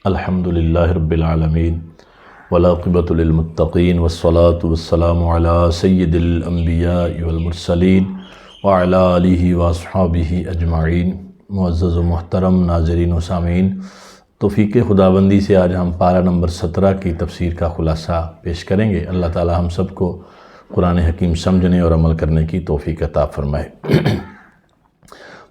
الحمدللہ رب العالمین والعاقبۃ للمتقین والصلاة والسلام علی سید الانبیاء والمرسلین وعلی آلہ واصحابہ اجمعین۔ معزز و محترم ناظرین و سامعین، توفیق خداوندی سے آج ہم پارہ نمبر 17 کی تفسیر کا خلاصہ پیش کریں گے۔ اللہ تعالی ہم سب کو قرآن حکیم سمجھنے اور عمل کرنے کی توفیق عطا فرمائے۔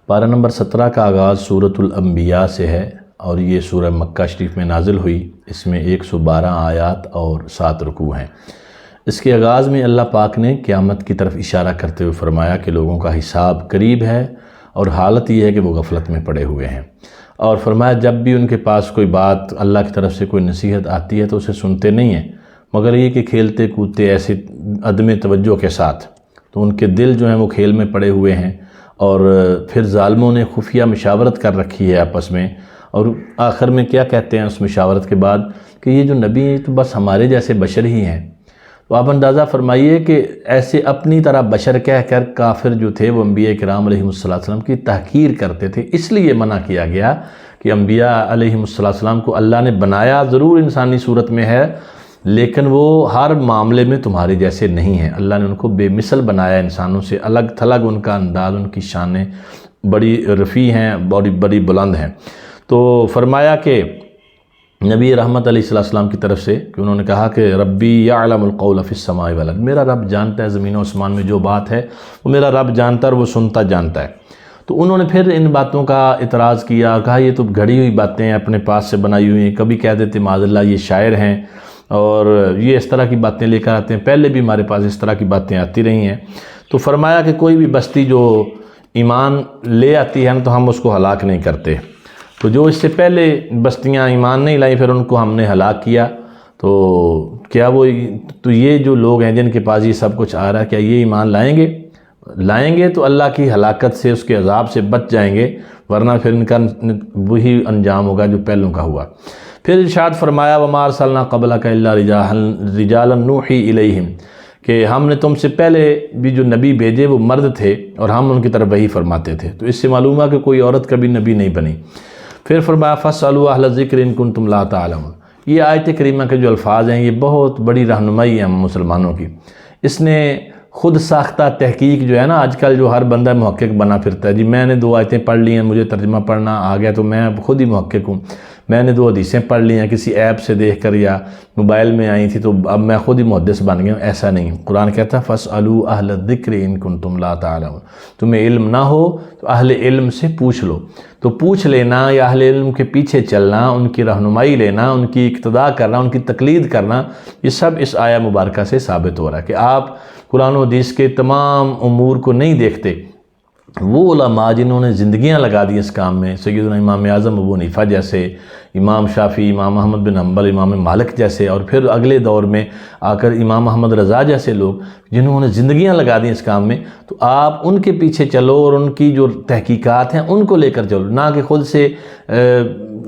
پارہ نمبر 17 کا آغاز سورۃ الانبیاء سے ہے اور یہ سورہ مکہ شریف میں نازل ہوئی۔ اس میں 112 آیات اور 7 رکوع ہیں۔ اس کے آغاز میں اللہ پاک نے قیامت کی طرف اشارہ کرتے ہوئے فرمایا کہ لوگوں کا حساب قریب ہے اور حالت یہ ہے کہ وہ غفلت میں پڑے ہوئے ہیں، اور فرمایا جب بھی ان کے پاس کوئی بات اللہ کی طرف سے کوئی نصیحت آتی ہے تو اسے سنتے نہیں ہیں، مگر یہ کہ کھیلتے کودتے ایسے عدم توجہ کے ساتھ، تو ان کے دل جو ہیں وہ کھیل میں پڑے ہوئے ہیں۔ اور پھر ظالموں نے خفیہ مشاورت کر رکھی ہے آپس میں، اور آخر میں کیا کہتے ہیں اس مشاورت کے بعد کہ یہ جو نبی ہیں تو بس ہمارے جیسے بشر ہی ہیں۔ تو آپ اندازہ فرمائیے کہ ایسے اپنی طرح بشر کہہ کر کافر جو تھے وہ انبیاء کرام علیہ السلام کی تحقیر کرتے تھے۔ اس لیے منع کیا گیا کہ انبیاء علیہ السلام کو اللہ نے بنایا ضرور انسانی صورت میں ہے، لیکن وہ ہر معاملے میں تمہارے جیسے نہیں ہیں۔ اللہ نے ان کو بے مثل بنایا، انسانوں سے الگ تھلگ ان کا انداز، ان کی شانیں بڑی رفیع ہیں، بڑی بلند ہیں۔ تو فرمایا کہ نبی رحمت علیہ السلام کی طرف سے کہ انہوں نے کہا کہ ربی یعلم القول فی السماء والارض، میرا رب جانتا ہے زمین و آسمان میں جو بات ہے وہ میرا رب جانتا ہے اور وہ سنتا جانتا ہے۔ تو انہوں نے پھر ان باتوں کا اعتراض کیا اور کہا یہ تو گھڑی ہوئی باتیں ہیں، اپنے پاس سے بنائی ہوئی ہیں، کبھی کہہ دیتے معاذ اللہ یہ شاعر ہیں اور یہ اس طرح کی باتیں لے کر آتے ہیں، پہلے بھی ہمارے پاس اس طرح کی باتیں آتی رہی ہیں۔ تو فرمایا کہ کوئی بھی بستی جو ایمان لے آتی ہے نا تو ہم اس کو ہلاک نہیں کرتے، تو جو اس سے پہلے بستیاں ایمان نہیں لائیں پھر ان کو ہم نے ہلاک کیا۔ تو کیا تو یہ جو لوگ ہیں جن کے پاس یہ سب کچھ آ رہا ہے، کیا یہ ایمان لائیں گے تو اللہ کی ہلاکت سے، اس کے عذاب سے بچ جائیں گے، ورنہ پھر ان کا وہی انجام ہوگا جو پہلوں کا ہوا۔ پھر ارشاد فرمایا وَمَا أَرْسَلْنَا قَبْلَكَ إِلَّا رِجَالًا نُوحِي إِلَيْهِمْ، کہ ہم نے تم سے پہلے بھی جو نبی بھیجے وہ مرد تھے اور ہم ان کی طرف وحی فرماتے تھے۔ تو اس سے معلوم ہے کہ کوئی عورت کبھی نبی نہیں بنی۔ پھر فرمایا فَاسْأَلُوا أَهْلَ الذِّكْرِ إِن كُنتُمْ لَا تَعْلَمُونَ۔ یہ آیت کریمہ کے جو الفاظ ہیں یہ بہت بڑی رہنمائی ہے ہم مسلمانوں کی۔ اس نے خود ساختہ تحقیق جو ہے نا، آج کل جو ہر بندہ محقق بنا پھرتا ہے، جی میں نے 2 آیتیں پڑھ لی ہیں، مجھے ترجمہ پڑھنا آ گیا تو میں خود ہی محقق ہوں، میں نے 2 حدیثیں پڑھ لی ہیں کسی ایپ سے دیکھ کر یا موبائل میں آئی تھی تو اب میں خود ہی محدث بن گیا ہوں۔ ایسا نہیں، قرآن کہتا ہے فَاسْأَلُوا أَهْلَ الذِّكْرِ إِن كُنتُمْ لَا تَعْلَمُونَ، تمہیں علم نہ ہو تو اہل علم سے پوچھ لو۔ تو پوچھ لینا یا اہل علم کے پیچھے چلنا، ان کی رہنمائی لینا، ان کی اقتداء کرنا، ان کی تقلید کرنا، یہ سب اس آیہ مبارکہ سے ثابت ہو رہا ہے کہ آپ قرآن و حدیث کے تمام امور کو نہیں دیکھتے۔ وہ علماء جنہوں نے زندگیاں لگا دی اس کام میں، سیدنا امام اعظم ابو حنیفہ جیسے، امام شافعی، امام احمد بن حنبل، امام مالک جیسے، اور پھر اگلے دور میں آ کر امام احمد رضا جیسے لوگ جنہوں نے زندگیاں لگا دی اس کام میں، تو آپ ان کے پیچھے چلو اور ان کی جو تحقیقات ہیں ان کو لے کر چلو، نہ کہ خود سے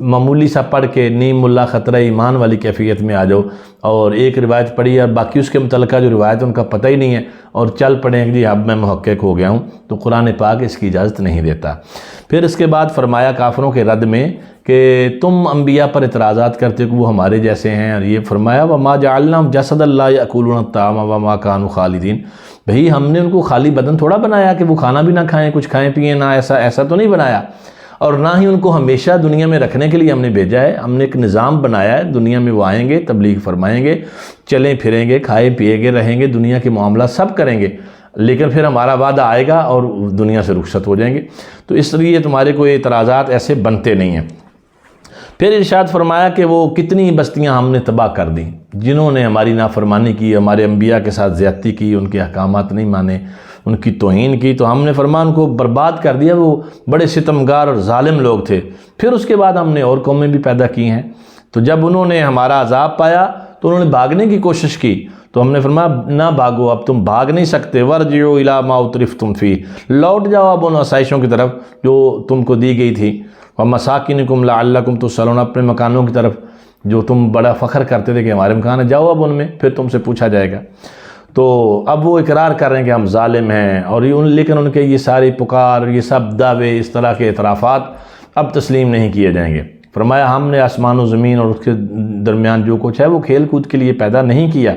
معمولی سا پڑھ کے نیم ملا خطرہ ایمان والی کیفیت میں آ جاؤ اور ایک روایت پڑھی اور باقی اس کے متعلقہ جو روایت ان کا پتہ ہی نہیں ہے اور چل پڑیں کہ جی اب میں محقق ہو گیا ہوں۔ تو قرآن پاک اس کی اجازت نہیں دیتا۔ پھر اس کے بعد فرمایا کافروں کے رد میں کہ تم انبیاء پر اعتراضات کرتے کہ وہ ہمارے جیسے ہیں، اور یہ فرمایا وَمَا جَعَلْنَاهُمْ جَسَدًا لَا يَأْكُلُونَ الطَّعَامَ وَمَا كَانُوا خَالِدِينَ، بھئی ہم نے ان کو خالی بدن تھوڑا بنایا کہ وہ کھانا بھی نہ کھائیں، کچھ کھائیں پئیں نہ، ایسا تو نہیں بنایا، اور نہ ہی ان کو ہمیشہ دنیا میں رکھنے کے لیے ہم نے بھیجا ہے۔ ہم نے ایک نظام بنایا ہے، دنیا میں وہ آئیں گے، تبلیغ فرمائیں گے، چلیں پھریں گے، کھائے پیے گے، رہیں گے، دنیا کے معاملات سب کریں گے، لیکن پھر ہمارا وعدہ آئے گا اور دنیا سے رخصت ہو جائیں گے۔ تو اس لیے تمہارے کوئی اعتراضات ایسے بنتے نہیں ہیں۔ پھر ارشاد فرمایا کہ وہ کتنی بستیاں ہم نے تباہ کر دیں جنہوں نے ہماری نافرمانی کی، ہمارے انبیاء کے ساتھ زیادتی کی، ان کے احکامات نہیں مانے، ان کی توہین کی، تو ہم نے فرمان ان کو برباد کر دیا۔ وہ بڑے ستمگار اور ظالم لوگ تھے۔ پھر اس کے بعد ہم نے اور قومیں بھی پیدا کی ہیں، تو جب انہوں نے ہمارا عذاب پایا تو انہوں نے بھاگنے کی کوشش کی، تو ہم نے فرمایا نہ بھاگو، اب تم بھاگ نہیں سکتے، وَارْجِعُوا إِلَىٰ مَا أُتْرِفْتُمْ فِيهِ، لوٹ جاؤ اب ان آسائشوں کی طرف جو تم کو دی گئی تھی، وَمَسَاكِنِكُمْ لَعَلَّكُمْ تُسْأَلُونَ، اپنے مکانوں کی طرف جو تم بڑا فخر کرتے تھے کہ ہمارے مکان ہے، جاؤ اب ان میں، پھر تم سے پوچھا جائے گا۔ تو اب وہ اقرار کر رہے ہیں کہ ہم ظالم ہیں، اور لیکن ان کے یہ ساری پکار، یہ سب دعوے، اس طرح کے اعترافات اب تسلیم نہیں کیے جائیں گے۔ فرمایا ہم نے آسمان و زمین اور اس کے درمیان جو کچھ ہے وہ کھیل کود کے لیے پیدا نہیں کیا،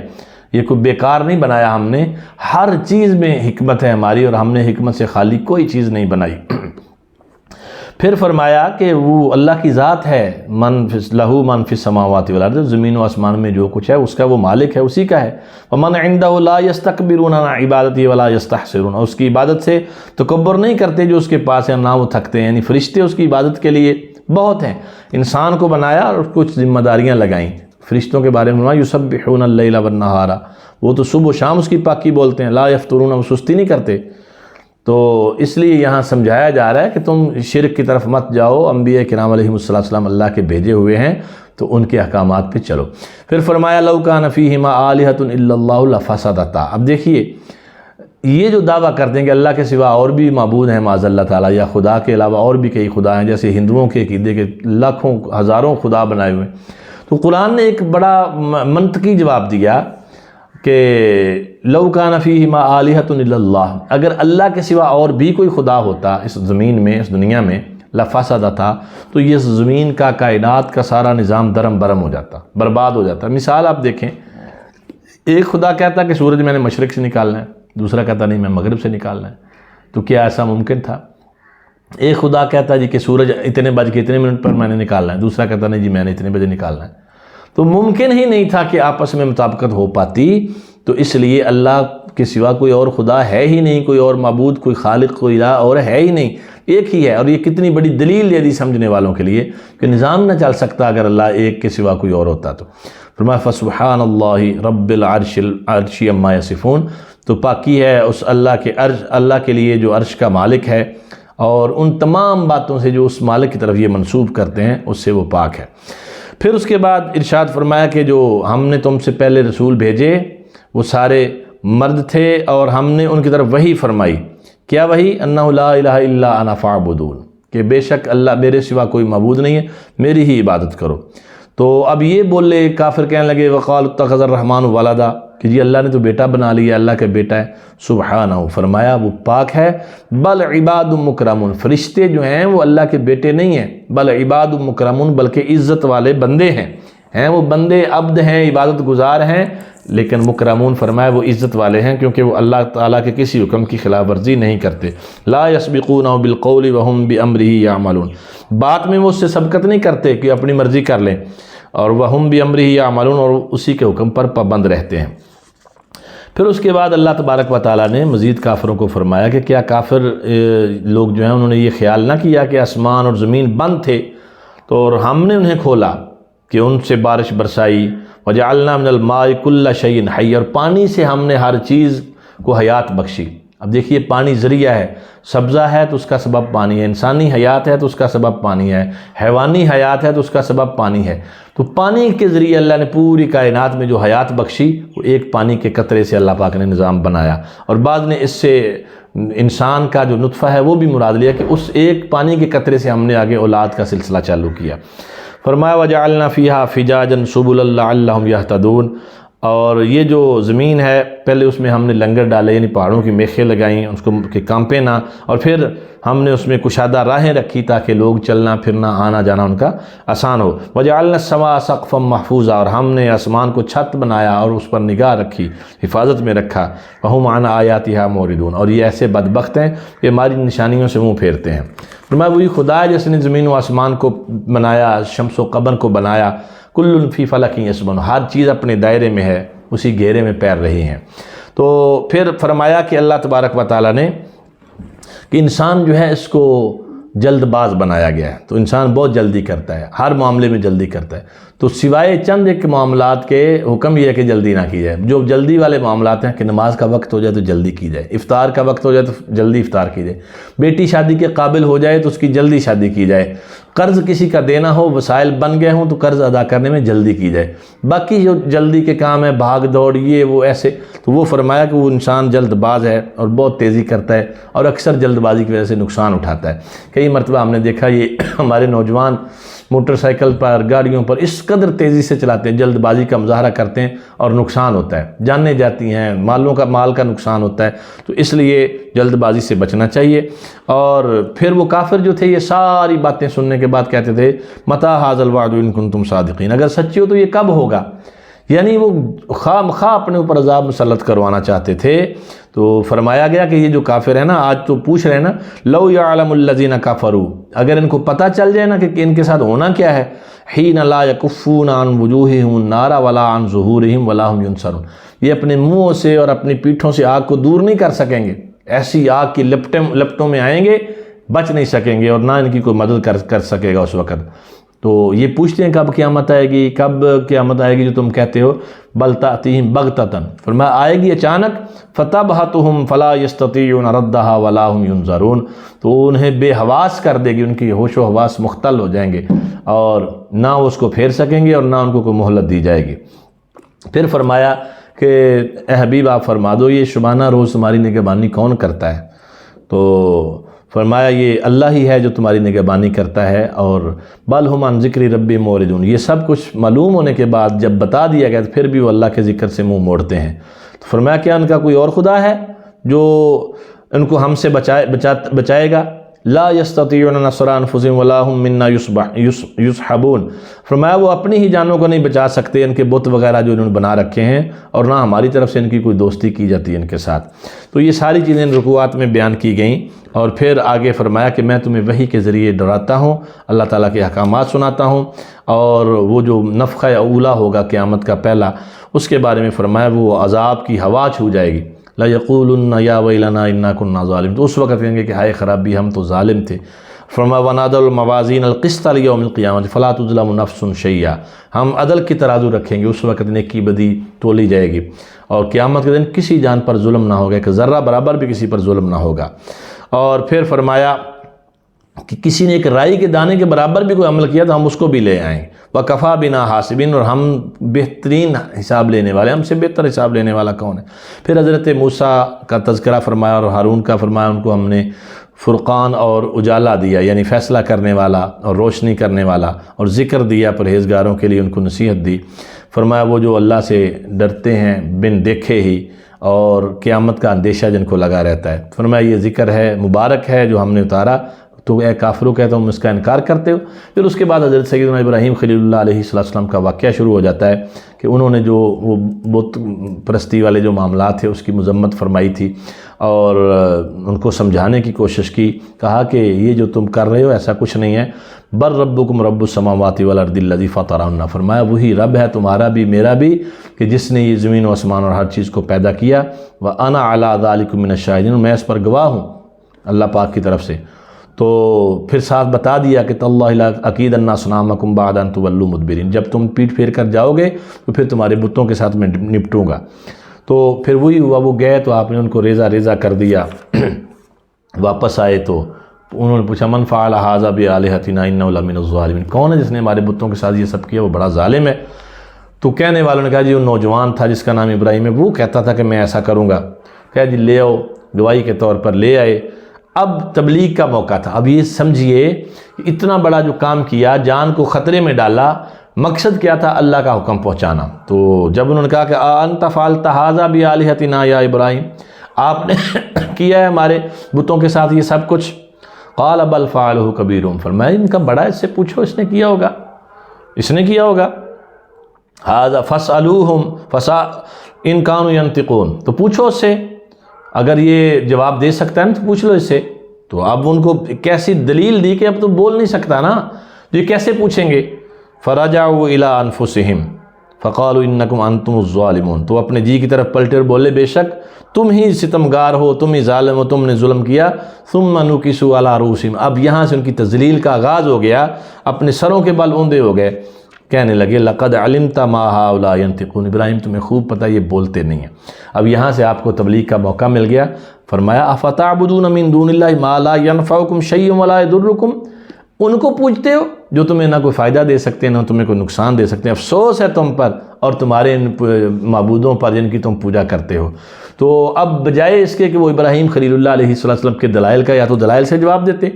یہ کوئی بیکار نہیں بنایا، ہم نے ہر چیز میں حکمت ہے ہماری، اور ہم نے حکمت سے خالی کوئی چیز نہیں بنائی۔ پھر فرمایا کہ وہ اللہ کی ذات ہے، لہو من فی السماوات والارض، زمین و آسمان میں جو کچھ ہے اس کا وہ مالک ہے، اسی کا ہے۔ ومن عنده لا يستكبرون عن عبادته ولا يستحسرون، اور اس کی عبادت سے تکبر نہیں کرتے جو اس کے پاس ہے، نہ وہ تھکتے ہیں، یعنی فرشتے اس کی عبادت کے لیے بہت ہیں۔ انسان کو بنایا اور کچھ ذمہ داریاں لگائیں۔ فرشتوں کے بارے میں یسبحون اللیل والنہار، وہ تو صبح و شام اس کی پاکی بولتے ہیں، لا یفترون، وہ سستی نہیں کرتے۔ تو اس لیے یہاں سمجھایا جا رہا ہے کہ تم شرک کی طرف مت جاؤ، انبیاء کرام علیہ السلام اللہ کے بھیجے ہوئے ہیں تو ان کے احکامات پہ چلو۔ پھر فرمایا لو کان فیہما آلہۃ الا اللہ لفسدتا۔ اب دیکھیے یہ جو دعویٰ کرتے ہیں کہ اللہ کے سوا اور بھی معبود ہیں معاذ اللہ تعالیٰ، یا خدا کے علاوہ اور بھی کئی خدا ہیں، جیسے ہندوؤں کے عقیدے کے لاکھوں ہزاروں خدا بنائے ہوئے ہیں، تو قرآن نے ایک بڑا منطقی جواب دیا کہ لو کان فیہما آلہۃ الا اللہ، اگر اللہ کے سوا اور بھی کوئی خدا ہوتا اس زمین میں، اس دنیا میں، لفسدتا، تو یہ زمین کا، کائنات کا سارا نظام درم برم ہو جاتا، برباد ہو جاتا۔ مثال آپ دیکھیں، ایک خدا کہتا کہ سورج میں نے مشرق سے نکالنا ہے، دوسرا کہتا نہیں میں مغرب سے نکالنا ہے، تو کیا ایسا ممکن تھا؟ ایک خدا کہتا جی کہ سورج اتنے بج کے اتنے منٹ پر میں نے نکالنا ہے، دوسرا کہتا نہیں جی میں نے اتنے بجے نکالنا ہے، تو ممکن ہی نہیں تھا کہ آپس میں مطابقت ہو پاتی۔ تو اس لیے اللہ کے سوا کوئی اور خدا ہے ہی نہیں، کوئی اور معبود، کوئی خالق، کوئی الہ اور ہے ہی نہیں، ایک ہی ہے۔ اور یہ کتنی بڑی دلیل ہے سمجھنے والوں کے لیے کہ نظام نہ چل سکتا اگر اللہ ایک کے سوا کوئی اور ہوتا تو۔ فرمایا فسبحان اللہ رب العرش عما یصفون، تو پاکی ہے اس اللہ کے عرش، اللہ کے لیے جو عرش کا مالک ہے، اور ان تمام باتوں سے جو اس مالک کی طرف یہ منسوب کرتے ہیں اس سے وہ پاک ہے۔ پھر اس کے بعد ارشاد فرمایا کہ جو ہم نے تم سے پہلے رسول بھیجے وہ سارے مرد تھے، اور ہم نے ان کی طرف وحی فرمائی۔ کیا وحی؟ انہ لا الہ الا انا فاعبدون، کہ بے شک اللہ میرے سوا کوئی معبود نہیں ہے، میری ہی عبادت کرو۔ تو اب یہ بولے کافر کہنے لگے وقالوا اتخذ الرحمن ولدا، کہ جی اللہ نے تو بیٹا بنا لیا، اللہ کا بیٹا ہے۔ سبحانہ، فرمایا وہ پاک ہے، بل عباد مکرمون، فرشتے جو ہیں وہ اللہ کے بیٹے نہیں ہیں، بل عباد مکرمون، بلکہ عزت والے بندے ہیں وہ بندے عبد ہیں، عبادت گزار ہیں، لیکن مکرمون فرمایا وہ عزت والے ہیں کیونکہ وہ اللہ تعالیٰ کے کسی حکم کی خلاف ورزی نہیں کرتے۔ لا یسبقونہ بالقول وہم بامرہ یعملون، بات میں وہ اس سے سبقت نہیں کرتے کہ اپنی مرضی کر لیں، اور وہم بامرہ یعملون، اور اسی کے حکم پر پابند رہتے ہیں۔ پھر اس کے بعد اللہ تبارک و تعالیٰ نے مزید کافروں کو فرمایا کہ کیا کافر لوگ جو ہیں انہوں نے یہ خیال نہ کیا کہ آسمان اور زمین بند تھے تو اور ہم نے انہیں کھولا، کہ ان سے بارش برسائی، وجعلنا من الماء کل شیء حی، اور پانی سے ہم نے ہر چیز کو حیات بخشی۔ اب دیکھیے پانی ذریعہ ہے، سبزہ ہے تو اس کا سبب پانی ہے، انسانی حیات ہے تو اس کا سبب پانی ہے، حیوانی حیات ہے تو اس کا سبب پانی ہے۔ تو پانی کے ذریعے اللہ نے پوری کائنات میں جو حیات بخشی، وہ ایک پانی کے قطرے سے اللہ پاک نے نظام بنایا، اور بعد نے اس سے انسان کا جو نطفہ ہے وہ بھی مراد لیا کہ اس ایک پانی کے قطرے سے ہم نے آگے اولاد کا سلسلہ چالو کیا۔ فرمایا وجعلنا فیہا فجاجا سبلا لعلہم یہتدون، اور یہ جو زمین ہے پہلے اس میں ہم نے لنگر ڈالے، یعنی پہاڑوں کی میخیں لگائیں اس کو کہ کانپے نہ، اور پھر ہم نے اس میں کشادہ راہیں رکھی تاکہ لوگ چلنا پھرنا آنا جانا ان کا آسان ہو۔ وجعلنا السماء سقفا محفوظا، اور ہم نے آسمان کو چھت بنایا اور اس پر نگاہ رکھی، حفاظت میں رکھا۔ وہم عن آیاتہا موردون، اور یہ ایسے بدبخت ہیں کہ ہماری نشانیوں سے منہ پھیرتے ہیں۔ فرمایا وہی خدا ہے جس نے زمین و آسمان کو بنایا، شمس و قمر کو بنایا، کل فی فلک یسبحون، ہر چیز اپنے دائرے میں ہے، اسی گھیرے میں پیر رہی ہیں۔ تو پھر فرمایا کہ اللہ تبارک و تعالیٰ نے کہ انسان جو ہے اس کو جلد باز بنایا گیا ہے، تو انسان بہت جلدی کرتا ہے، ہر معاملے میں جلدی کرتا ہے۔ تو سوائے چند ایک معاملات کے حکم یہ ہے کہ جلدی نہ کی جائے۔ جو جلدی والے معاملات ہیں کہ نماز کا وقت ہو جائے تو جلدی کی جائے، افطار کا وقت ہو جائے تو جلدی افطار کی جائے، بیٹی شادی کے قابل ہو جائے تو اس کی جلدی شادی کی جائے، قرض کسی کا دینا ہو، وسائل بن گئے ہوں تو قرض ادا کرنے میں جلدی کی جائے۔ باقی جو جلدی کے کام ہے، بھاگ دوڑ یہ وہ ایسے، تو وہ فرمایا کہ وہ انسان جلد باز ہے اور بہت تیزی کرتا ہے، اور اکثر جلد بازی کی وجہ سے نقصان اٹھاتا ہے۔ کئی مرتبہ ہم نے دیکھا یہ ہمارے نوجوان موٹر سائیکل پر، گاڑیوں پر اس قدر تیزی سے چلاتے ہیں، جلد بازی کا مظاہرہ کرتے ہیں اور نقصان ہوتا ہے، جانیں جاتی ہیں، مال کا نقصان ہوتا ہے، تو اس لیے جلد بازی سے بچنا چاہیے۔ اور پھر وہ کافر جو تھے یہ ساری باتیں سننے کے بعد کہتے تھے متی ھذا الوعد ان کنتم صادقین، اگر سچے ہو تو یہ کب ہوگا؟ یعنی وہ خواہ مخواہ اپنے اوپر عذاب مسلط کروانا چاہتے تھے۔ تو فرمایا گیا کہ یہ جو کافر ہیں نا، آج تو پوچھ رہے ہیں نا، لو یعلم الذین کفروا، اگر ان کو پتہ چل جائے نا کہ ان کے ساتھ ہونا کیا ہے، حین لا یکفون عن وجوہہم النار ولا عن ظہورہم ولا ہم ینصرون، یہ اپنے منہوں سے اور اپنی پیٹھوں سے آگ کو دور نہیں کر سکیں گے، ایسی آگ کی لپٹوں میں آئیں گے، بچ نہیں سکیں گے اور نہ ان کی کوئی مدد کر سکے گا اس وقت۔ تو یہ پوچھتے ہیں کب قیامت آئے گی، کب قیامت آئے گی جو تم کہتے ہو، بل تأتیہم بغتۃ، فرمایا آئے گی اچانک، فتبہتہم فلا یستطیعون ردہا ولا ہم ینظرون، تو انہیں بے حواس کر دے گی، ان کی ہوش و حواس مختل ہو جائیں گے اور نہ وہ اس کو پھیر سکیں گے اور نہ ان کو کوئی مہلت دی جائے گی۔ پھر فرمایا کہ اے حبیب آپ فرما دو یہ شبانہ روز تمہاری نگہبانی کون کرتا ہے؟ تو فرمایا یہ اللہ ہی ہے جو تمہاری نگہبانی کرتا ہے، اور بل ہم عن ذکر ربی موردون، یہ سب کچھ معلوم ہونے کے بعد جب بتا دیا گیا تو پھر بھی وہ اللہ کے ذکر سے منہ موڑتے ہیں۔ تو فرمایا کیا ان کا کوئی اور خدا ہے جو ان کو ہم سے بچائے گا؟ لا یستطیعون نصر انفسہم ولا ہم منا یصحبون، فرمایا وہ اپنی ہی جانوں کو نہیں بچا سکتے، ان کے بت وغیرہ جو انہوں نے بنا رکھے ہیں، اور نہ ہماری طرف سے ان کی کوئی دوستی کی جاتی ہے ان کے ساتھ۔ تو یہ ساری چیزیں رکوعات میں بیان کی گئیں، اور پھر آگے فرمایا کہ میں تمہیں وحی کے ذریعے ڈراتا ہوں، اللہ تعالیٰ کے احکامات سناتا ہوں، اور وہ جو نفخہ اولا ہوگا قیامت کا پہلا، اس کے بارے میں فرمایا وہ عذاب کی ہوا چھو جائے گی، لا یقولن یا ویلنا انا کنا ظالم، تو اس وقت کہیں گے کہ ہائے خرابی ہم تو ظالم تھے۔ فرمایا ونادوا الموازین القسط لیوم القیامۃ فلا تظلم نفس شیئا، ہم عدل کی ترازو رکھیں گے، اس وقت نیکی بدی تولی جائے گی، اور قیامت کے دن کسی جان پر ظلم نہ ہوگا، کہ ذرہ برابر بھی کسی پر ظلم نہ ہوگا۔ اور پھر فرمایا کہ کسی نے ایک رائی کے دانے کے برابر بھی کوئی عمل کیا تو ہم اس کو بھی لے آئیں، وَكَفَى بِنَا حَاسِبِينَ، اور ہم بہترین حساب لینے والے، ہم سے بہتر حساب لینے والا کون ہے؟ پھر حضرت موسیٰ کا تذکرہ فرمایا اور ہارون کا فرمایا، ان کو ہم نے فرقان اور اجالا دیا، یعنی فیصلہ کرنے والا اور روشنی کرنے والا، اور ذکر دیا پرہیزگاروں کے لیے، ان کو نصیحت دی۔ فرمایا وہ جو اللہ سے ڈرتے ہیں بن دیکھے ہی، اور قیامت کا اندیشہ جن کو لگا رہتا ہے، فرمایا یہ ذکر ہے، مبارک ہے جو ہم نے اتارا، تو اے کافروں کہتا ہوں اس کا انکار کرتے ہو۔ پھر اس کے بعد حضرت سیدنا ابراہیم خلیل اللہ علیہ السلام کا واقعہ شروع ہو جاتا ہے کہ انہوں نے جو وہ بت پرستی والے جو معاملات تھے اس کی مذمت فرمائی تھی، اور ان کو سمجھانے کی کوشش کی، کہا کہ یہ جو تم کر رہے ہو ایسا کچھ نہیں ہے، بر ربکم رب السماوات والارض الذی فطرہن، فرمایا وہی رب ہے تمہارا بھی میرا بھی، کہ جس نے یہ زمین و آسمان اور ہر چیز کو پیدا کیا، وَأَنَا عَلَىٰ ذَلِكُم مِّنَ الشَّاهِدِينَ، میں اس پر گواہ ہوں اللہ پاک کی طرف سے۔ تو پھر ساتھ بتا دیا کہ تاللہ لأکیدن اصنامکم بعد ان تولوا مدبرین، جب تم پیٹ پھیر کر جاؤ گے تو پھر تمہارے بتوں کے ساتھ میں نپٹوں گا۔ تو پھر وہی ہوا، وہ گئے تو آپ نے ان کو ریزہ ریزہ کر دیا۔ واپس آئے تو انہوں نے پوچھا من فعل ھذا بآلہتنا انہ لمن الظالمین، کون ہے جس نے ہمارے بتوں کے ساتھ یہ سب کیا؟ وہ بڑا ظالم ہے۔ تو کہنے والوں نے کہا جی وہ نوجوان تھا جس کا نام ابراہیم ہے، وہ کہتا تھا کہ میں ایسا کروں گا۔ کہا جی لے آؤ، گواہی کے طور پر لے آئے۔ اب تبلیغ کا موقع تھا، اب یہ سمجھیے اتنا بڑا جو کام کیا، جان کو خطرے میں ڈالا، مقصد کیا تھا؟ اللہ کا حکم پہنچانا۔ تو جب انہوں نے کہا کہ انت فعلت ھذا بآلہتنا یا ابراہیم، آپ نے کیا ہے ہمارے بتوں کے ساتھ یہ سب کچھ؟ قال بل فعلہ کبیرہم، فرمایا ان کا بڑا، اس سے پوچھو اس نے کیا ہوگا، اس نے کیا ہوگا۔ ھذا فاسألوہم ان کانوا ینطقون، تو پوچھو اس سے، اگر یہ جواب دے سکتا ہے نا تو پوچھ لو اس سے۔ تو اب ان کو کیسی دلیل دی کہ اب تو بول نہیں سکتا نا، یہ کیسے پوچھیں گے؟ فرجعوا الی انفسہم فقالوا انکم انتم الظالمون، تو اپنے جی کی طرف پلٹے اور بولے بے شک تم ہی ستمگار ہو، تم ہی ظالم ہو، تم نے ظلم کیا۔ ثم نکسوا علی رؤوسہم، اب یہاں سے ان کی تذلیل کا آغاز ہو گیا، اپنے سروں کے بل اوندے ہو گئے، کہنے لگے لقد علمت ما هؤلاء ينطقون، ابراہیم تمہیں خوب پتہ یہ بولتے نہیں ہیں۔ اب یہاں سے آپ کو تبلیغ کا موقع مل گیا۔ فرمایا افتعبدون من دون اللہ ما لا ينفعكم شيء ولا يضركم، ان کو پوجتے ہو جو تمہیں نہ کوئی فائدہ دے سکتے ہیں نہ تمہیں کوئی نقصان دے سکتے ہیں، افسوس ہے تم پر اور تمہارے ان معبودوں پر جن کی تم پوجا کرتے ہو۔ تو اب بجائے اس کے کہ وہ ابراہیم خلیل اللہ علیہ السلام کے دلائل کا یا تو دلائل سے جواب دیتے،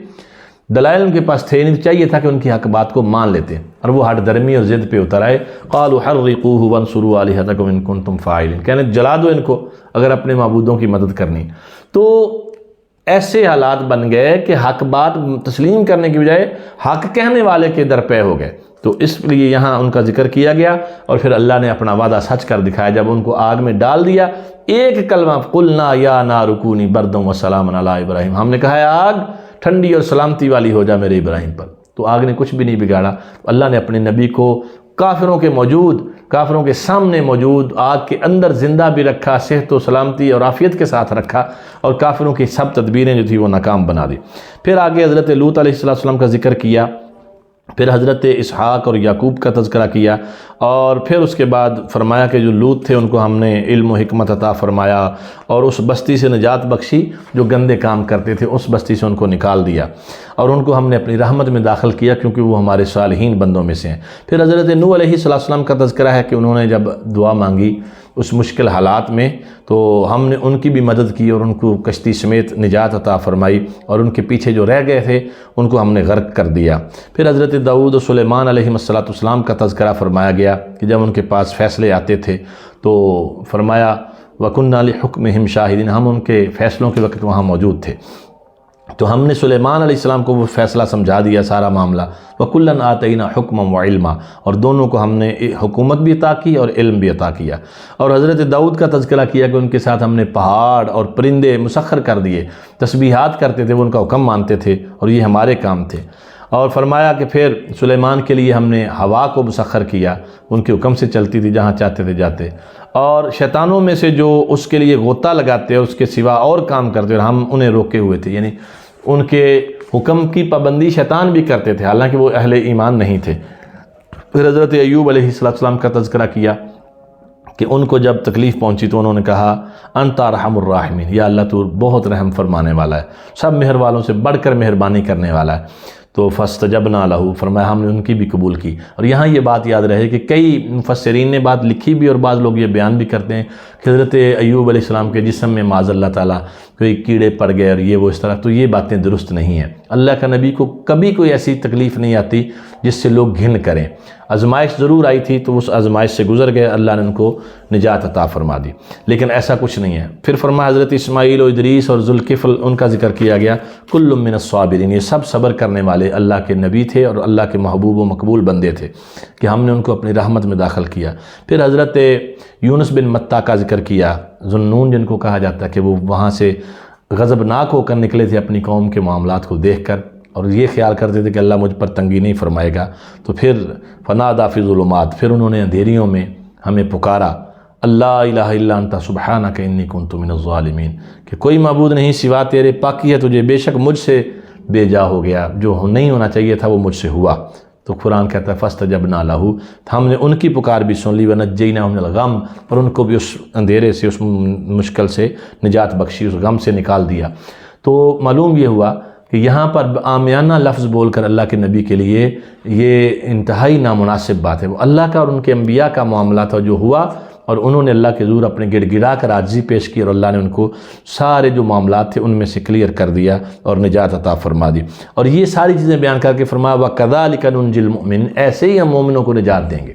دلائل ان کے پاس تھے نہیں، چاہیے تھا کہ ان کی حق بات کو مان لیتے، اور وہ ہٹ درمی اور ضد پہ اتر آئے۔ قالوا حرقوه وانصروا آلهتكم ان کنتم فاعلین، کہنے جلا دو ان کو اگر اپنے معبودوں کی مدد کرنی۔ تو ایسے حالات بن گئے کہ حق بات تسلیم کرنے کی بجائے حق کہنے والے کے در پہ ہو گئے۔ تو اس لیے یہاں ان کا ذکر کیا گیا، اور پھر اللہ نے اپنا وعدہ سچ کر دکھایا جب ان کو آگ میں ڈال دیا۔ ایک کلمہ قلنا یا نار کونی بردا وسلاما علی ابراہیم، ہم نے کہا ہے آگ ٹھنڈی اور سلامتی والی ہو جا میرے ابراہیم پر، تو آگ نے کچھ بھی نہیں بگاڑا۔ اللہ نے اپنے نبی کو کافروں کے سامنے موجود آگ کے اندر زندہ بھی رکھا، صحت و سلامتی اور عافیت کے ساتھ رکھا، اور کافروں کی سب تدبیریں جو تھی وہ ناکام بنا دی۔ پھر آگے حضرت لوط علیہ السلام کا ذکر کیا، پھر حضرت اسحاق اور یعقوب کا تذکرہ کیا، اور پھر اس کے بعد فرمایا کہ جو لوط تھے ان کو ہم نے علم و حکمت عطا فرمایا، اور اس بستی سے نجات بخشی جو گندے کام کرتے تھے، اس بستی سے ان کو نکال دیا، اور ان کو ہم نے اپنی رحمت میں داخل کیا کیونکہ وہ ہمارے صالحین بندوں میں سے ہیں۔ پھر حضرت نوح علیہ السلام کا تذکرہ ہے کہ انہوں نے جب دعا مانگی اس مشکل حالات میں، تو ہم نے ان کی بھی مدد کی اور ان کو کشتی سمیت نجات عطا فرمائی، اور ان کے پیچھے جو رہ گئے تھے ان کو ہم نے غرق کر دیا۔ پھر حضرت داؤد و سلیمان علیہ السلام کا تذکرہ فرمایا گیا کہ جب ان کے پاس فیصلے آتے تھے تو فرمایا وَكُنَّا لِحُكْمِهِمْ شَاهِدِينَ، ہم ان کے فیصلوں کے وقت وہاں موجود تھے، تو ہم نے سلیمان علیہ السلام کو وہ فیصلہ سمجھا دیا سارا معاملہ۔ وَكُلًّا آتَيْنَا حُكْمًا وَعِلْمًا، اور دونوں کو ہم نے حکومت بھی عطا کی اور علم بھی عطا کیا۔ اور حضرت داؤد کا تذکرہ کیا کہ ان کے ساتھ ہم نے پہاڑ اور پرندے مسخر کر دیے، تسبیحات کرتے تھے، وہ ان کا حکم مانتے تھے اور یہ ہمارے کام تھے۔ اور فرمایا کہ پھر سلیمان کے لیے ہم نے ہوا کو مسخر کیا، ان کے حکم سے چلتی تھی، جہاں چاہتے تھے جاتے، اور شیطانوں میں سے جو اس کے لیے غوطہ لگاتے اور اس کے سوا اور کام کرتے، اور ہم انہیں روکے ہوئے تھے، یعنی ان کے حکم کی پابندی شیطان بھی کرتے تھے حالانکہ وہ اہل ایمان نہیں تھے۔ پھر حضرت ایوب علیہ السلام کا تذکرہ کیا کہ ان کو جب تکلیف پہنچی تو انہوں نے کہا انت ارحم الراحمین، یا اللہ تو بہت رحم فرمانے والا ہے، سب مہر والوں سے بڑھ کر مہربانی کرنے والا ہے۔ تو فاستجبنا لہ، فرمایا ہم نے ان کی بھی قبول کی۔ اور یہاں یہ بات یاد رہے کہ کئی مفسرین نے بات لکھی بھی اور بعض لوگ یہ بیان بھی کرتے ہیں کہ حضرت ایوب علیہ السلام کے جسم میں معاذ اللہ تعالیٰ کوئی کیڑے پڑ گئے اور یہ وہ اس طرح، تو یہ باتیں درست نہیں ہیں۔ اللہ کا نبی کو کبھی کوئی ایسی تکلیف نہیں آتی جس سے لوگ گھن کریں۔ آزمائش ضرور آئی تھی تو اس آزمائش سے گزر گئے، اللہ نے ان کو نجات عطا فرما دی، لیکن ایسا کچھ نہیں ہے۔ پھر فرمایا حضرت اسماعیل و ادریس اور ذوالکفل ان کا ذکر کیا گیا، کل من الصابرین، یہ سب صبر کرنے والے اللہ کے نبی تھے اور اللہ کے محبوب و مقبول بندے تھے کہ ہم نے ان کو اپنی رحمت میں داخل کیا۔ پھر حضرت یونس بن متیٰ کا ذکر کیا، ذوالنون جن کو کہا جاتا ہے، کہ وہ وہاں سے غضبناک ہو کر نکلے تھے اپنی قوم کے معاملات کو دیکھ کر، اور یہ خیال کرتے تھے کہ اللہ مجھ پر تنگی نہیں فرمائے گا۔ تو پھر فنادیٰ فی الظلمات، پھر انہوں نے اندھیریوں میں ہمیں پکارا، اللہ الہ الا انت سبحانک انی کنت من الظالمین، کہ کوئی معبود نہیں سوا تیرے، پاکی ہے تجھے، بے شک مجھ سے بے جا ہو گیا، جو نہیں ہونا چاہیے تھا وہ مجھ سے ہوا۔ تو قرآن کہتا ہے فاستجبنا لہ، ہم نے ان کی پکار بھی سن لی، ونجیناہ من الغم، اور ان کو بھی اس اندھیرے سے، اس مشکل سے نجات بخشی، اس غم سے نکال دیا۔ تو معلوم یہ ہوا کہ یہاں پر عامیانہ لفظ بول کر اللہ کے نبی کے لیے یہ انتہائی نامناسب بات ہے۔ وہ اللہ کا اور ان کے انبیاء کا معاملہ تھا جو ہوا، اور انہوں نے اللہ کے حضور اپنے گڑ گڑا کر عاجزی پیش کی، اور اللہ نے ان کو سارے جو معاملات تھے ان میں سے کلیئر کر دیا اور نجات عطا فرما دی۔ اور یہ ساری چیزیں بیان کر کے فرمایا وَكَذَلِكَ نُنْجِي الْمُؤْمِنِينَ، ایسے ہی ہم مومنوں کو نجات دیں گے۔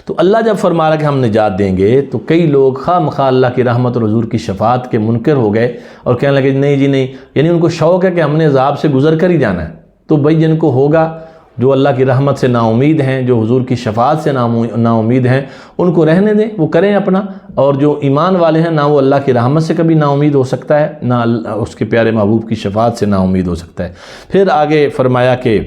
تو اللہ جب فرما رہا کہ ہم نجات دیں گے، تو کئی لوگ خواہ مخواہ اللہ کی رحمت اور حضور کی شفاعت کے منکر ہو گئے اور کہنے لگے نہیں جی نہیں، یعنی ان کو شوق ہے کہ ہم نے عذاب سے گزر کر ہی جانا ہے۔ تو بھائی جن کو ہوگا، جو اللہ کی رحمت سے نا امید ہیں، جو حضور کی شفاعت سے نا امید ہیں، ان کو رہنے دیں، وہ کریں اپنا۔ اور جو ایمان والے ہیں، نہ وہ اللہ کی رحمت سے کبھی نا امید ہو سکتا ہے، نہ اس کے پیارے محبوب کی شفاعت سے نا امید ہو سکتا ہے۔ پھر آگے فرمایا کہ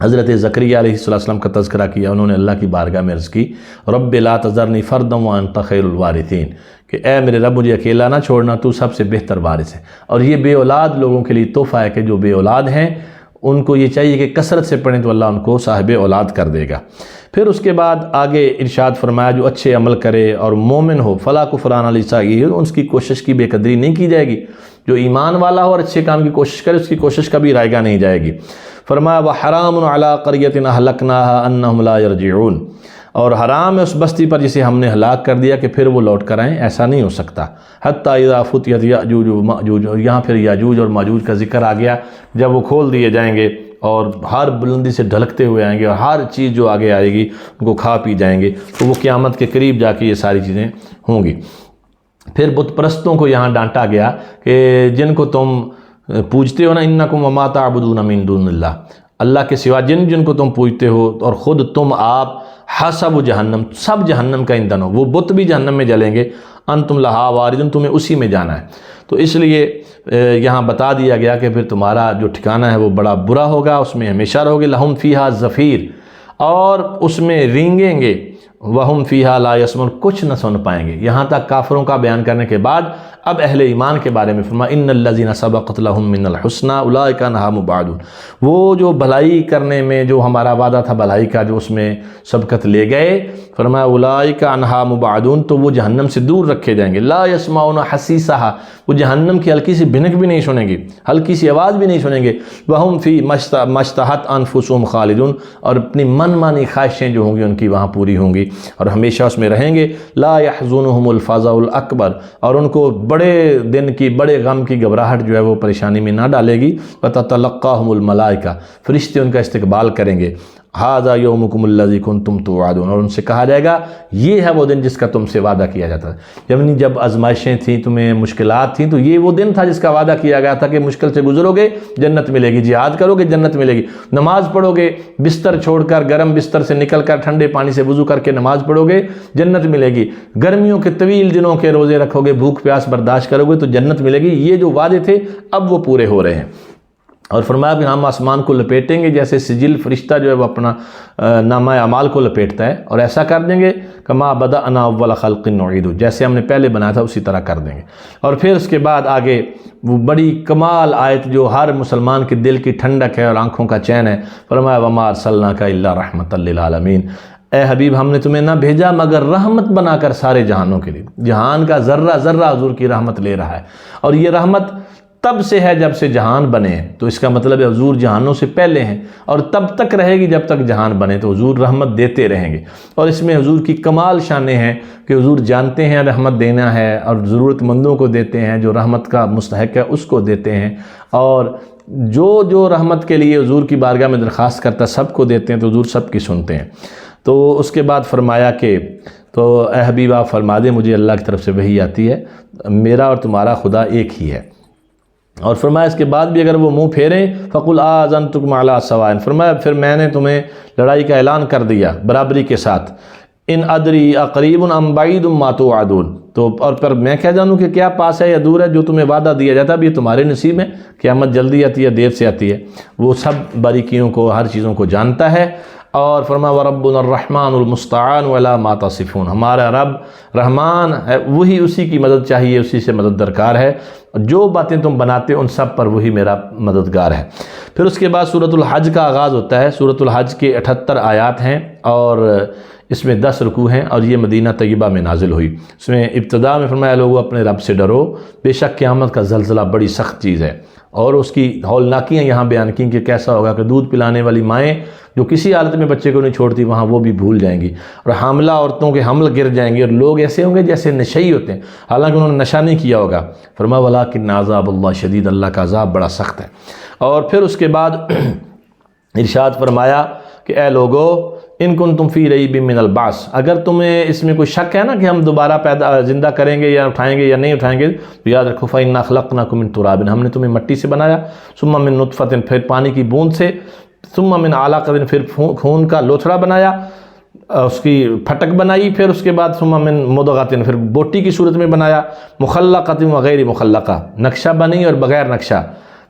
حضرت زکریا علیہ السلام کا تذکرہ کیا، انہوں نے اللہ کی بارگاہ میں عرض کی رب لا تذرنی فردا وانت خیر الوارثین، کہ اے میرے رب مجھے اکیلا نہ چھوڑنا، تو سب سے بہتر وارث ہے۔ اور یہ بے اولاد لوگوں کے لیے تحفہ ہے کہ جو بے اولاد ہیں ان کو یہ چاہیے کہ کثرت سے پڑھیں تو اللہ ان کو صاحب اولاد کر دے گا۔ پھر اس کے بعد آگے ارشاد فرمایا جو اچھے عمل کرے اور مومن ہو فلا کفران علیہ، اس کی کوشش کی بے قدری نہیں کی جائے گی۔ جو ایمان والا ہو اور اچھے کام کی کوشش کرے، اس کی کوشش کبھی رائگاں نہیں جائے گی۔ فرمایا وحرام علی قریۃ اہلکناھا انہم لا یرجعون، اور حرام ہے اس بستی پر جسے ہم نے ہلاک کر دیا کہ پھر وہ لوٹ کر آئیں، ایسا نہیں ہو سکتا۔ حتیٰ اذا فتحت یاجوج و ماجوج، اور یہاں پھر یاجوج اور ماجوج کا ذکر آ گیا، جب وہ کھول دیے جائیں گے اور ہر بلندی سے ڈھلکتے ہوئے آئیں گے اور ہر چیز جو آگے آئے گی ان کو کھا پی جائیں گے، تو وہ قیامت کے قریب جا کے یہ ساری چیزیں ہوں گی۔ پھر بت پرستوں کو یہاں ڈانٹا گیا کہ جن کو تم پوجتے ہو نا، انکم وما تعبدون من دون اللہ، اللہ کے سوا جن کو تم پوجتے ہو اور خود تم آپ، حسب جہنم، سب جہنم کا ایندھن ہو، وہ بت بھی جہنم میں جلیں گے، انتم لہا واردون، تمہیں اسی میں جانا ہے۔ تو اس لیے یہاں بتا دیا گیا کہ پھر تمہارا جو ٹھکانہ ہے وہ بڑا برا ہوگا، اس میں ہمیشہ رہو گے، لہم فیہا زفیر، اور اس میں رینگیں گے، وہم فیہا لا یسمعون، کچھ نہ سن پائیں گے۔ یہاں تک کافروں کا بیان کرنے کے بعد اب اہل ایمان کے بارے میں فرمایا ان الذین سبقت لہم من الحسنی اولئک عنہا مبعدون، وہ جو بھلائی کرنے میں جو ہمارا وعدہ تھا بھلائی کا، جو اس میں سبقت لے گئے، فرمایا اولئک عنہا مبعدون، تو وہ جہنم سے دور رکھے جائیں گے، لا یسمعون حسیسہا، وہ جہنم کی ہلکی سی بھنک بھی نہیں سنیں گے، ہلکی سی آواز بھی نہیں سنیں گے، وہم فی مشتہت انفسہم خالدون، اور اپنی من مانی خواہشیں جو ہوں گی ان کی وہاں پوری ہوں گی اور ہمیشہ اس میں رہیں گے، لا یحزنہم الفزع الاکبر، اور ان کو بڑے دن کی، بڑے غم کی گھبراہٹ جو ہے وہ پریشانی میں نہ ڈالے گی، وتتلقاہم الملائکہ، فرشتے ان کا استقبال کریں گے، ھذا یومکم الذی کنتم توعدون، اور ان سے کہا جائے گا یہ ہے وہ دن جس کا تم سے وعدہ کیا جاتا ہے، یعنی جب آزمائشیں تھیں، تمہیں مشکلات تھیں، تو یہ وہ دن تھا جس کا وعدہ کیا گیا تھا کہ مشکل سے گزرو گے جنت ملے گی، جہاد کرو گے جنت ملے گی، نماز پڑھو گے بستر چھوڑ کر، گرم بستر سے نکل کر ٹھنڈے پانی سے وضو کر کے نماز پڑھو گے جنت ملے گی، گرمیوں کے طویل دنوں کے روزے رکھو گے، بھوک پیاس برداشت کرو گے تو جنت ملے گی۔ یہ جو وعدے تھے اب وہ پورے ہو رہے ہیں۔ اور فرمایا کہ ہم آسمان کو لپیٹیں گے جیسے سجل فرشتہ جو ہے وہ اپنا نامہ اعمال کو لپیٹتا ہے، اور ایسا کر دیں گے کما بدأنا اول خلق نعید، جیسے ہم نے پہلے بنایا تھا اسی طرح کر دیں گے۔ اور پھر اس کے بعد آگے وہ بڑی کمال آیت جو ہر مسلمان کے دل کی ٹھنڈک ہے اور آنکھوں کا چین ہے، فرمایا وما ارسلناک الا رحمۃ للعالمین، اے حبیب ہم نے تمہیں نہ بھیجا مگر رحمت بنا کر سارے جہانوں کے لیے، جہان کا ذرہ ذرہ حضور کی رحمت لے رہا ہے، اور یہ رحمت تب سے ہے جب سے جہان بنے ہیں، تو اس کا مطلب ہے حضور جہانوں سے پہلے ہیں اور تب تک رہے گی جب تک جہان بنے، تو حضور رحمت دیتے رہیں گے۔ اور اس میں حضور کی کمال شانیں ہیں کہ حضور جانتے ہیں رحمت دینا ہے اور ضرورت مندوں کو دیتے ہیں، جو رحمت کا مستحق ہے اس کو دیتے ہیں، اور جو رحمت کے لیے حضور کی بارگاہ میں درخواست کرتا سب کو دیتے ہیں، تو حضور سب کی سنتے ہیں۔ تو اس کے بعد فرمایا کہ تو اے حبیب آپ فرما دیں مجھے اللہ کی طرف سے وحی آتی ہے، میرا اور تمہارا خدا ایک ہی ہے۔ اور فرمایا اس کے بعد بھی اگر وہ منہ پھیریں فَقُلْ آذَنْتُكُمْ عَلَىٰ سَوَاءٍ، فرمایا پھر میں نے تمہیں لڑائی کا اعلان کر دیا برابری کے ساتھ، ان ادری اقریب ام بعید ما توعدون، تو اور پر میں کیا جانوں کہ کیا پاس ہے یا دور ہے جو تمہیں وعدہ دیا جاتا ہے، اب یہ تمہارے نصیب میں، قیامت جلدی آتی ہے دیر سے آتی ہے، وہ سب باریکیوں کو ہر چیزوں کو جانتا ہے۔ اور فرمایا وَرَبُّنَا الرَّحْمَٰنُ الْمُسْتَعَانُ عَلَىٰ مَا تَصِفُونَ، ہمارا رب رحمان ہے، وہی اسی کی مدد چاہیے، اسی سے مدد درکار ہے، جو باتیں تم بناتے ان سب پر وہی میرا مددگار ہے۔ پھر اس کے بعد سورۃ الحج کا آغاز ہوتا ہے، سورۃ الحج کے 78 آیات ہیں اور اس میں 10 رکوع ہیں، اور یہ مدینہ طیبہ میں نازل ہوئی۔ اس میں ابتدا میں فرمایا لوگوں اپنے رب سے ڈرو، بے شک قیامت کا زلزلہ بڑی سخت چیز ہے، اور اس کی ہولناکیاں یہاں بیان کی کہ کیسا ہوگا کہ دودھ پلانے والی مائیں جو کسی حالت میں بچے کو نہیں چھوڑتی وہاں وہ بھی بھول جائیں گی، اور حاملہ عورتوں کے حمل گر جائیں گے، اور لوگ ایسے ہوں گے جیسے نشئی ہوتے ہیں حالانکہ انہوں نے نشہ نہیں کیا ہوگا۔ فرمایا وَلَٰكِنَّ عَذَابَ اللَّهِ شَدِيدٌ، اللہ کا عذاب بڑا سخت ہے۔ اور پھر اس کے بعد ارشاد فرمایا کہ اے لوگو ان کنتم فی ریب من البعث، اگر تمہیں اس میں کوئی شک ہے نا کہ ہم دوبارہ زندہ کریں گے یا اٹھائیں گے یا نہیں اٹھائیں گے، تو یاد رکھو فإنا خلقناکم من تراب، ہم نے تمہیں مٹی سے بنایا، ثم من نطفۃ، پھر پانی کی بوند سے، ثم من علقۃ، پھر خون کا لوتھڑا بنایا، اس کی پھٹک بنائی، پھر اس کے بعد ثم من مضغۃ، پھر بوٹی کی صورت میں بنایا، مخلقۃ وغیر مخلقہ، نقشہ بنی اور بغیر نقشہ،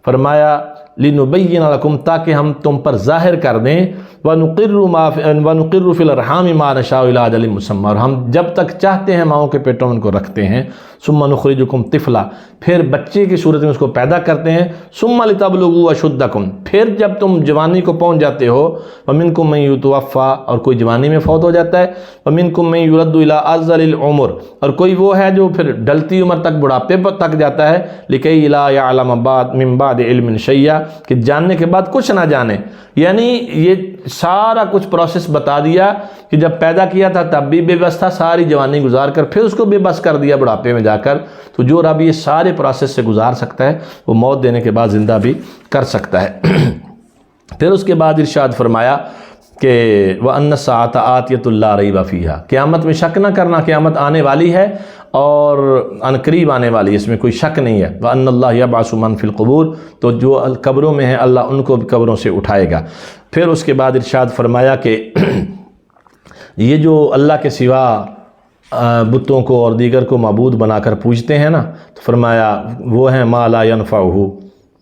فرمایا لِنُبَيِّنَ لَكُمْ، تاکہ ہم تم پر ظاہر کر دیں، وَنُقِرُّ فِي الْأَرْحَامِ مَا نَشَاءُ إِلَىٰ أَجَلٍ مُّسَمًّى، اور ہم جب تک چاہتے ہیں ماؤں کے پیٹوں میں ان کو رکھتے ہیں، ثُمَّ نُخْرِجُكُمْ طِفْلًا، پھر بچے کی صورت میں اس کو پیدا کرتے ہیں، ثُمَّ لِتَبْلُغُوا أَشُدَّكُمْ، پھر جب تم جوانی کو پہنچ جاتے ہو، وَمِنْكُم مَّن يُتَوَفَّىٰ، اور کوئی جوانی میں فوت ہو جاتا ہے، وَمِنْكُم مَّن يُرَدُّ إِلَىٰ أَرْذَلِ الْعُمُرِ، اور کوئی وہ ہے جو پھر ڈلتی عمر تک بڑھاپے پر تک جاتا ہے، لِكَيْ لَا يَعْلَمَ مِن بَعْدِ عِلْمٍ شَيْئًا، کہ جاننے کے بعد کچھ نہ جانے، یعنی یہ سارا کچھ پروسیس بتا دیا کہ جب پیدا کیا تھا تب بھی بے بس تھا، ساری جوانی گزار کر پھر اس کو بے بس کر دیا بڑھاپے میں جا کر۔ تو جو رب یہ سارے پروسیس سے گزار سکتا ہے وہ موت دینے کے بعد زندہ بھی کر سکتا ہے۔ پھر اس کے بعد ارشاد فرمایا کہ وَأَنَّ السَّاعَةَ آتِيَةٌ لَا رَيْبَ فِيهَا، قیامت میں شک نہ کرنا، قیامت آنے والی ہے اور عنقریب آنے والی ہے، اس میں کوئی شک نہیں ہے۔ وَأَنَّ اللَّهَ يَبْعَثُ مَن فِي الْقُبُورِ، تو جو قبروں میں ہیں اللہ ان کو بھی قبروں سے اٹھائے گا۔ پھر اس کے بعد ارشاد فرمایا کہ یہ جو اللہ کے سوا بتوں کو اور دیگر کو معبود بنا کر پوجتے ہیں نا، تو فرمایا وہ ہیں ما لا ينفعہ،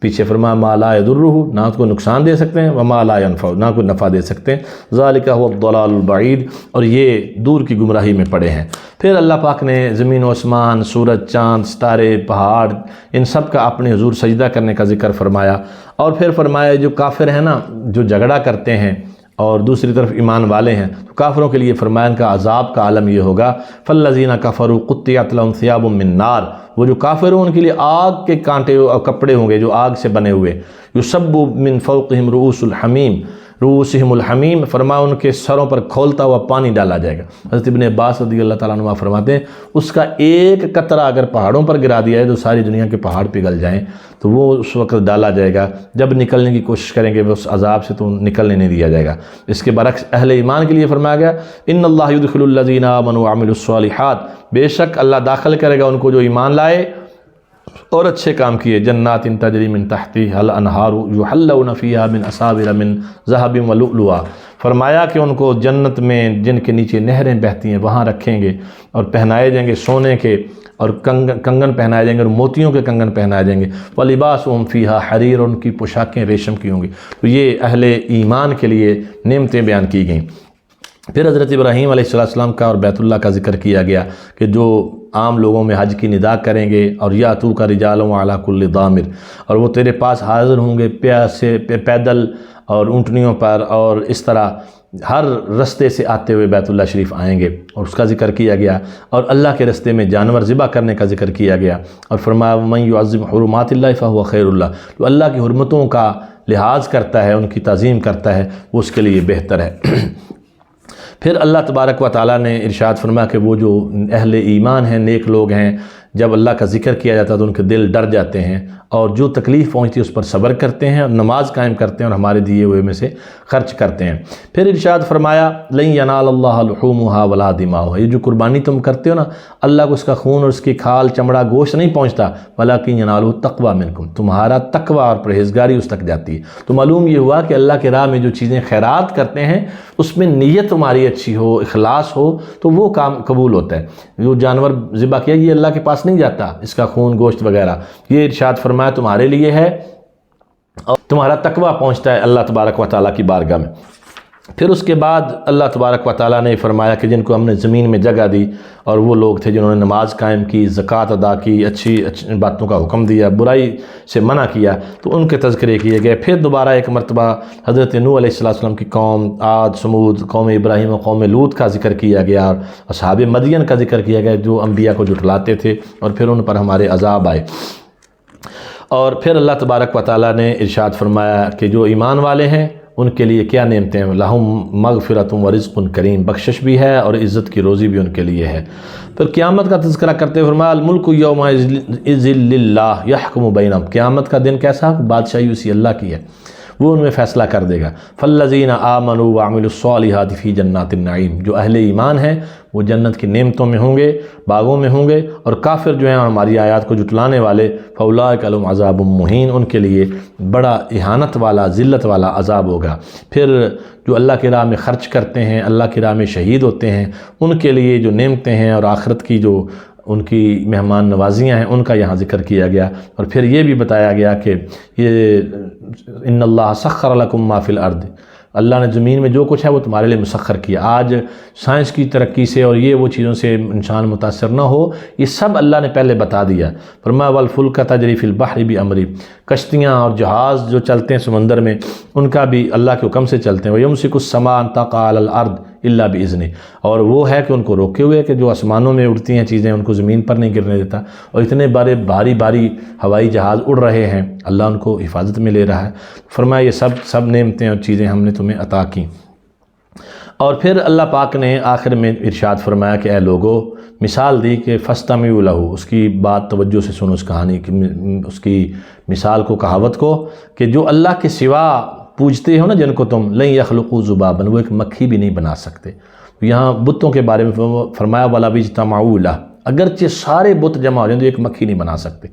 پیچھے فرمایا ما لا یضرہ، نہ اس کو نقصان دے سکتے ہیں، وما لا ینفع، نہ کوئی نفع دے سکتے ہیں، ذالک هو الضلال البعید، اور یہ دور کی گمراہی میں پڑے ہیں۔ پھر اللہ پاک نے زمین و آسمان، سورج، چاند، ستارے، پہاڑ، ان سب کا اپنے حضور سجدہ کرنے کا ذکر فرمایا، اور پھر فرمایا جو کافر ہیں نا، جو جھگڑا کرتے ہیں اور دوسری طرف ایمان والے ہیں، تو کافروں کے لیے فرمایا ان کا عذاب کا عالم یہ ہوگا فالذین کفروا قطعت لهم ثیاب من نار، وہ جو کافر ہوں ان کے لیے آگ کے کانٹے اور کپڑے ہوں گے جو آگ سے بنے ہوئے، یصب من فوقہم رؤوس الحمیم، رؤوسہم الحمیم، فرمایا ان کے سروں پر کھولتا ہوا پانی ڈالا جائے گا۔ حضرت ابن عباس رضی اللہ تعالیٰ عنہ فرماتے ہیں اس کا ایک قطرہ اگر پہاڑوں پر گرا دیا ہے تو ساری دنیا کے پہاڑ پگھل جائیں، تو وہ اس وقت ڈالا جائے گا، جب نکلنے کی کوشش کریں گے اس عذاب سے تو نکلنے نہیں دیا جائے گا۔ اس کے برعکس اہل ایمان کے لیے فرمایا گیا ان اللہ یدخل الذین آمنوا وعملوا الصالحات، بے شک اللہ داخل کرے گا ان کو جو ایمان لائے اور اچھے کام کیے، جنات تجری من تحتها الانہار یحلون فیہا من اساور من ذہب ولؤلؤا، فرمایا کہ ان کو جنت میں جن کے نیچے نہریں بہتی ہیں وہاں رکھیں گے اور پہنائے جائیں گے سونے کے، اور کنگن پہنائے جائیں گے اور موتیوں کے کنگن پہنائے جائیں گے، وَلِبَاسُهُمْ فِيهَا حریر، ان کی پوشاکیں ریشم کی ہوں گی۔ تو یہ اہل ایمان کے لیے نعمتیں بیان کی گئیں۔ پھر حضرت ابراہیم علیہ السلام کا اور بیت اللہ کا ذکر کیا گیا کہ جو عام لوگوں میں حج کی ندا کریں گے، اور یاتو کا رجالوں علی کل ضامر، اور وہ تیرے پاس حاضر ہوں گے پیدل اور اونٹنیوں پر، اور اس طرح ہر رستے سے آتے ہوئے بیت اللہ شریف آئیں گے، اور اس کا ذکر کیا گیا، اور اللہ کے رستے میں جانور ذبح کرنے کا ذکر کیا گیا، اور فرمایا من یعظم حرمات اللہ فہو خیر اللہ، تو اللہ کی حرمتوں کا لحاظ کرتا ہے، ان کی تعظیم کرتا ہے، وہ اس کے لیے بہتر ہے۔ پھر اللہ تبارک و تعالیٰ نے ارشاد فرمایا کہ وہ جو اہل ایمان ہیں، نیک لوگ ہیں، جب اللہ کا ذکر کیا جاتا ہے تو ان کے دل ڈر جاتے ہیں، اور جو تکلیف پہنچتی ہے اس پر صبر کرتے ہیں اور نماز قائم کرتے ہیں اور ہمارے دیے ہوئے میں سے خرچ کرتے ہیں۔ پھر ارشاد فرمایا لن ینال اللہ لحومها ولا دماؤها، یہ جو قربانی تم کرتے ہو نا، اللہ کو اس کا خون اور اس کی کھال، چمڑا، گوشت نہیں پہنچتا، ولکن ینالہ التقوی منکم، تمہارا تقوی اور پرہیزگاری اس تک جاتی ہے۔ تو معلوم یہ ہوا کہ اللہ کے راہ میں جو چیزیں خیرات کرتے ہیں اس میں نیت تمہاری اچھی ہو، اخلاص ہو، تو وہ کام قبول ہوتا ہے۔ جو جانور ذبح کیا یہ اللہ کے پاس نہیں جاتا، اس کا خون، گوشت وغیرہ، یہ ارشاد فرمایا تمہارے لیے ہے، اور تمہارا تقوی پہنچتا ہے اللہ تبارک و تعالیٰ کی بارگاہ میں۔ پھر اس کے بعد اللہ تبارک و تعالیٰ نے فرمایا کہ جن کو ہم نے زمین میں جگہ دی، اور وہ لوگ تھے جنہوں نے نماز قائم کی، زکوٰۃ ادا کی، اچھی باتوں کا حکم دیا، برائی سے منع کیا، تو ان کے تذکرے کیے گئے۔ پھر دوبارہ ایک مرتبہ حضرت نوح علیہ السلام کی قوم، عاد، سمود، قوم ابراہیم و قوم لوط کا ذکر کیا گیا، اور اصحاب مدین کا ذکر کیا گیا جو انبیاء کو جھٹلاتے تھے، اور پھر ان پر ہمارے عذاب آئے۔ اور پھر اللہ تبارک و تعالیٰ نے ارشاد فرمایا کہ جو ایمان والے ہیں ان کے لیے کیا نعمتیں ہیں، لہم مغفرۃ و رزق کریم، بخشش بھی ہے اور عزت کی روزی بھی ان کے لیے ہے۔ پھر قیامت کا تذکرہ کرتے ہوئے فرمایا الملک یومئذ للہ یحکم بینہم، قیامت کا دن کیسا، بادشاہی اسی اللہ کی ہے، وہ ان میں فیصلہ کر دے گا۔ فالذین آمنوا وعملوا الصالحات فی جنات النعیم، جو اہل ایمان ہیں وہ جنت کی نعمتوں میں ہوں گے، باغوں میں ہوں گے، اور کافر جو ہیں ہماری آیات کو جھٹلانے والے فاولئک لہم عذاب مہین، ان کے لیے بڑا اہانت والا، ذلت والا عذاب ہوگا۔ پھر جو اللہ کی راہ میں خرچ کرتے ہیں، اللہ کی راہ میں شہید ہوتے ہیں، ان کے لیے جو نعمتیں ہیں اور آخرت کی جو ان کی مہمان نوازیاں ہیں ان کا یہاں ذکر کیا گیا۔ اور پھر یہ بھی بتایا گیا کہ یہ ان اللہ سخر لکم ما فی الارض، اللہ نے زمین میں جو کچھ ہے وہ تمہارے لیے مسخر کیا۔ آج سائنس کی ترقی سے اور یہ وہ چیزوں سے انسان متاثر نہ ہو، یہ سب اللہ نے پہلے بتا دیا۔ فرمایا والفلک تجری فی البحر بامری، کشتیاں اور جہاز جو چلتے ہیں سمندر میں ان کا بھی اللہ کے حکم سے چلتے ہیں۔ وَيُمْسِكُ السَّمَاءَ أَن تَقَعَ عَلَى الْأَرْضِ إِلَّا بِإِذْنِهِ، اور وہ ہے کہ ان کو روکے ہوئے کہ جو آسمانوں میں اڑتی ہیں چیزیں ان کو زمین پر نہیں گرنے دیتا، اور اتنے بڑے بھاری بھاری ہوائی جہاز اڑ رہے ہیں، اللہ ان کو حفاظت میں لے رہا ہے۔ فرمایا یہ سب نعمتیں اور چیزیں ہم نے تمہیں عطا کیں۔ اور پھر اللہ پاک نے آخر میں ارشاد فرمایا کہ اے لوگو، مثال دی کہ فَاسْتَمِعُوا لَهُ، اس کی بات توجہ سے سنو، اس کہانی کی، اس کی مثال کو، کہاوت کو، کہ جو اللہ کے سوا پوجتے ہو نا جن کو تم، لَن يَخْلُقُوا ذُبَابًا، وہ ایک مکھی بھی نہیں بنا سکتے۔ یہاں بتوں کے بارے میں فرمایا وَلَوِ اجْتَمَعُوا لَهُ، اگرچہ سارے بت جمع ہو جائیں تو ایک مکھی نہیں بنا سکتے،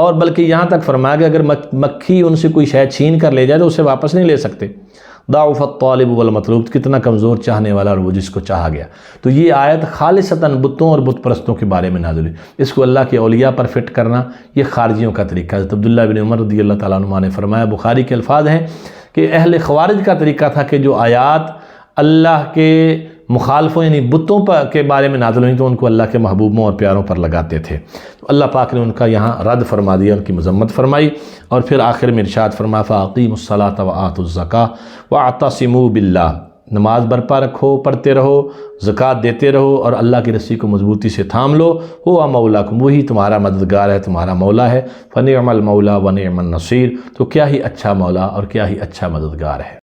اور بلکہ یہاں تک فرمایا کہ اگر مکھی ان سے کوئی شے چھین کر لے جائے تو اسے واپس نہیں لے سکتے۔ ضعف الطالب والمطلوب، کتنا کمزور چاہنے والا اور وہ جس کو چاہا گیا۔ تو یہ آیت خالصتاً بتوں اور بت پرستوں کے بارے میں نازل ہوئی۔ اس کو اللہ کے اولیاء پر فٹ کرنا یہ خارجیوں کا طریقہ ہے۔ حضرت عبداللہ بن عمر رضی اللہ تعالیٰ عنہ نے فرمایا، بخاری کے الفاظ ہیں کہ اہل خوارج کا طریقہ تھا کہ جو آیات اللہ کے مخالفوں یعنی بتوں کے بارے میں نازل ہوئی تو ان کو اللہ کے محبوبوں اور پیاروں پر لگاتے تھے، تو اللہ پاک نے ان کا یہاں رد فرما دیا، ان کی مذمت فرمائی، اور پھر آخر میں ارشاد فرمایا فَأَقِيمُوا الصَّلَاةَ وَآتُوا الزَّكَاةَ وَاعْتَصِمُوا بِاللَّهِ، نماز برپا رکھو، پڑھتے رہو، زکوٰۃ دیتے رہو، اور اللہ کی رسی کو مضبوطی سے تھام لو، هُوَ مَوْلَاكُمْ، وہی تمہارا مددگار ہے، تمہارا مولا ہے، فَنِعْمَ الْمَوْلَى وَنِعْمَ النَّصِيرُ، تو کیا ہی اچھا مولا اور کیا ہی اچھا مددگار ہے۔